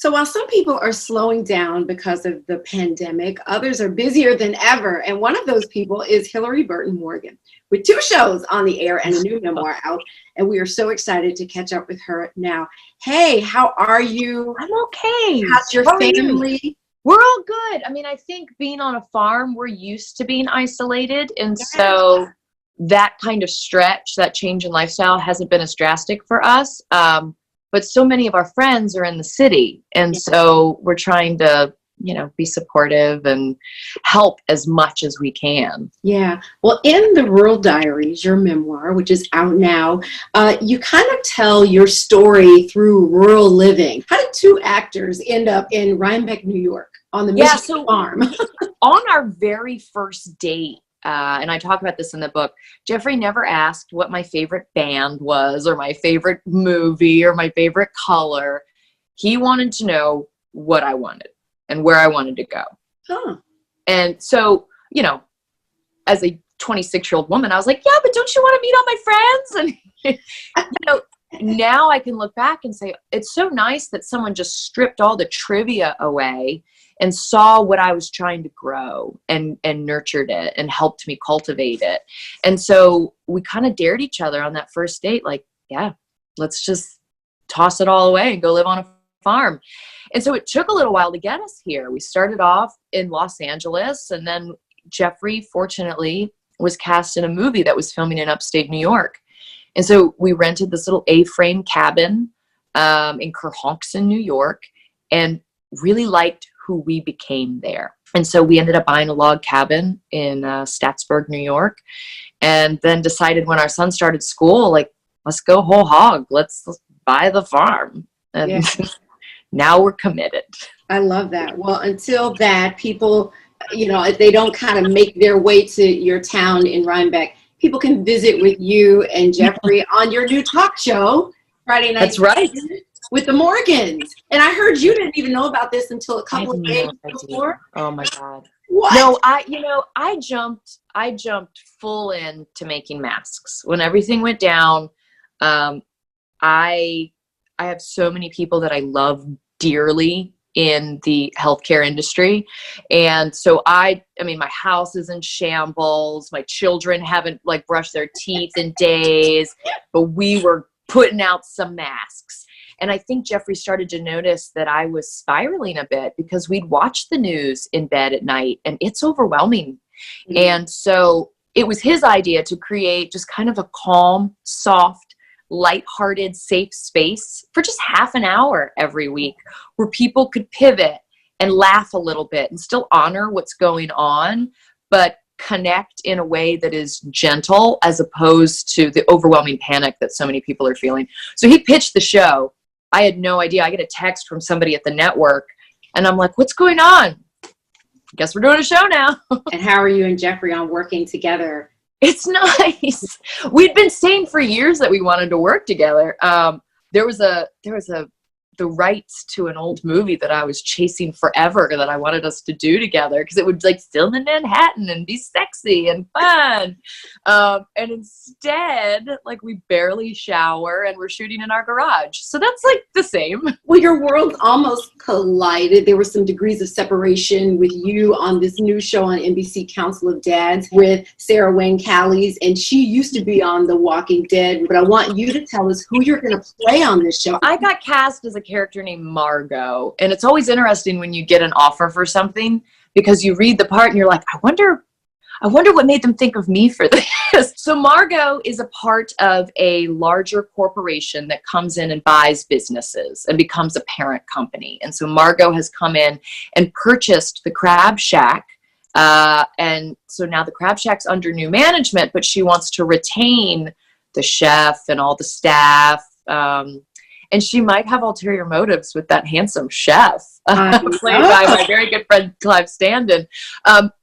So while some people are slowing down because of the pandemic, others are busier than ever. And one of those people is Hilarie Burton Morgan, with 2 shows on the air and a new memoir out. And we are so excited to catch up with her now. Hey, how are you? I'm okay. How's your family? We're all good. I mean, I think being on a farm, we're used to being isolated. And so that kind of stretch, that change in lifestyle hasn't been as drastic for us. But so many of our friends are in the city. And so we're trying to, be supportive and help as much as we can. Yeah. Well, in the Rural Diaries, your memoir, which is out now, you kind of tell your story through rural living. How did 2 actors end up in Rhinebeck, New York on the Michigan farm? On our very first date, and I talk about this in the book, Jeffrey never asked what my favorite band was or my favorite movie or my favorite color. He wanted to know what I wanted and where I wanted to go. Huh. And so, as a 26-year-old woman, I was like, yeah, but don't you want to meet all my friends? And, now I can look back and say, it's so nice that someone just stripped all the trivia away and saw what I was trying to grow and nurtured it and helped me cultivate it. And so we kind of dared each other on that first date, like, yeah, let's just toss it all away and go live on a farm. And so it took a little while to get us here. We started off in Los Angeles, and then Jeffrey, fortunately, was cast in a movie that was filming in upstate New York. And so we rented this little A-frame cabin in Kerhonkson, New York, and really liked who we became there. And so we ended up buying a log cabin in Statsburg, New York, and then decided when our son started school, like, let's go whole hog. Let's buy the farm. And now we're committed. I love that. Well, until that, people, if they don't kind of make their way to your town in Rhinebeck, people can visit with you and Jeffrey on your new talk show, Friday night. That's right. With the Morgans. And I heard you didn't even know about this until a couple of days before. Oh my God. What? No, I jumped full into making masks. When everything went down, I have so many people that I love dearly in the healthcare industry. And so my house is in shambles. My children haven't brushed their teeth in days, but we were putting out some masks. And I think Jeffrey started to notice that I was spiraling a bit because we'd watch the news in bed at night and it's overwhelming. Mm-hmm. And so it was his idea to create just kind of a calm, soft, lighthearted, safe space for just half an hour every week where people could pivot and laugh a little bit and still honor what's going on, but connect in a way that is gentle as opposed to the overwhelming panic that so many people are feeling. So he pitched the show. I had no idea. I get a text from somebody at the network and I'm like, what's going on? Guess we're doing a show now. And how are you and Jeffrey on working together? It's nice. We'd been saying for years that we wanted to work together. There was the rights to an old movie that I was chasing forever that I wanted us to do together because it would film in Manhattan and be sexy and fun. And instead, we barely shower and we're shooting in our garage. So that's the same. Well, your worlds almost collided. There were some degrees of separation with you on this new show on NBC, Council of Dads, with Sarah Wayne Callies. And she used to be on The Walking Dead. But I want you to tell us who you're going to play on this show. I got cast as a character named Margot, and it's always interesting when you get an offer for something because you read the part and you're like, I wonder what made them think of me for this. So Margot is a part of a larger corporation that comes in and buys businesses and becomes a parent company. And so Margot has come in and purchased the Crab Shack. And so now the Crab Shack's under new management, but she wants to retain the chef and all the staff. And she might have ulterior motives with that handsome chef, played by my very good friend Clive Standen.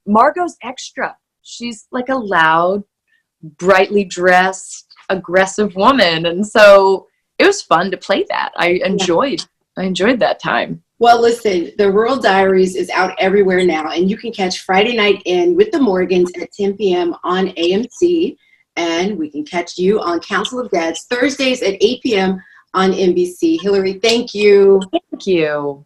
Margot's extra. She's a loud, brightly dressed, aggressive woman. And so it was fun to play that. I enjoyed that time. Well, listen, the Rural Diaries is out everywhere now, and you can catch Friday Night In with the Morgans at 10 p.m. on AMC. And we can catch you on Council of Dads Thursdays at 8 p.m. on NBC. Hilarie, thank you. Thank you.